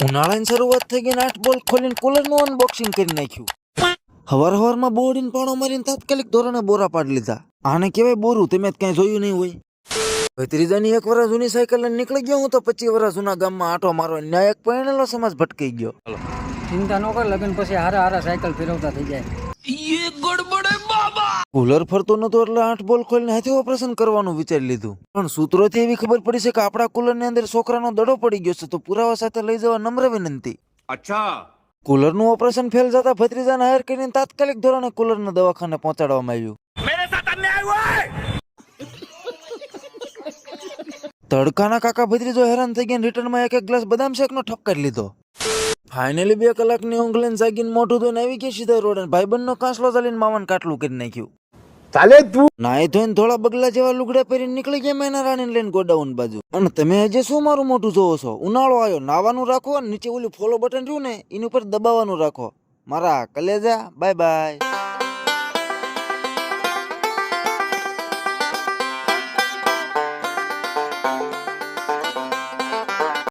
ઉનાળાની શરૂઆત થઈ ગઈ ને 8 બોલ ખોલીને કુલરનું અનબોક્સિંગ કરી નાખ્યું. હવારમાં બોડીને પાણો મારીને તાત્કાલિક ધોરણે બોરા પાડી લીધા. આને કહેવાય બોરું. તમે કઈ જોયું નહીં હોય. ભત્રીજાની 1 વર્ષ જૂની સાયકલ લઈને નીકળી ગયો હું તો 25 વર્ષ જૂના ગામમાં આંટો મારવા. ન્યાય એક પરણેલો સમાજ ભટકાઈ ગયો. ચિંતા ન કર, લગ્ન પછી હારા સાયકલ ફેરવતા થઈ જાય. કુલર ફરતું નતું એટલે 8 બોલ ખોલીને હાથે ઓપરેશન કરવાનું વિચારી લીધું. પણ સૂત્રોથી એવી ખબર પડી છે કે આપણા કુલરની અંદર છોકરાનો દડો પડી ગયો છે, તો પુરાવા સાથે લઈ જવા નમ્ર વિનંતી. અચ્છા. કુલરનું ઓપરેશન ફેલ જતા ભત્રીજાને હાયર કરીને તાત્કાલિક ધોરણે કુલરના દવાખાને પહોંચાડવામાં આવ્યું. તડકાના કાકા ભત્રીજો હેરાન થઈ ગયા. રિટર્નમાં એક ગ્લાસ બદામ શેકનો ઠપકારી લીધો. ફાઇનલી 2 કલાકની ઊંઘ લઈને જાગીને મોઢું ધોઈને આવી ગયા સીધા રોડ. ભાઈબંધનો કાંસલો ચાલીને મામાને કાટલું કરી નાખ્યું. ચાલે તું નાઈ ધોઈને થોડા બગલા જેવા લુગડા પહેરીને નીકળી ગયા મેના રાણીને લઈને ગોડાઉન બાજુ. અને તમે હજી શું મારું મોઢું જોવો છો? ઉનાળો આવ્યો, નાવાનું રાખો અને નીચે ઓલું ફોલો બટન રહ્યું ને એની ઉપર દબાવવાનું રાખો. મારા કલેજા બાય બાય.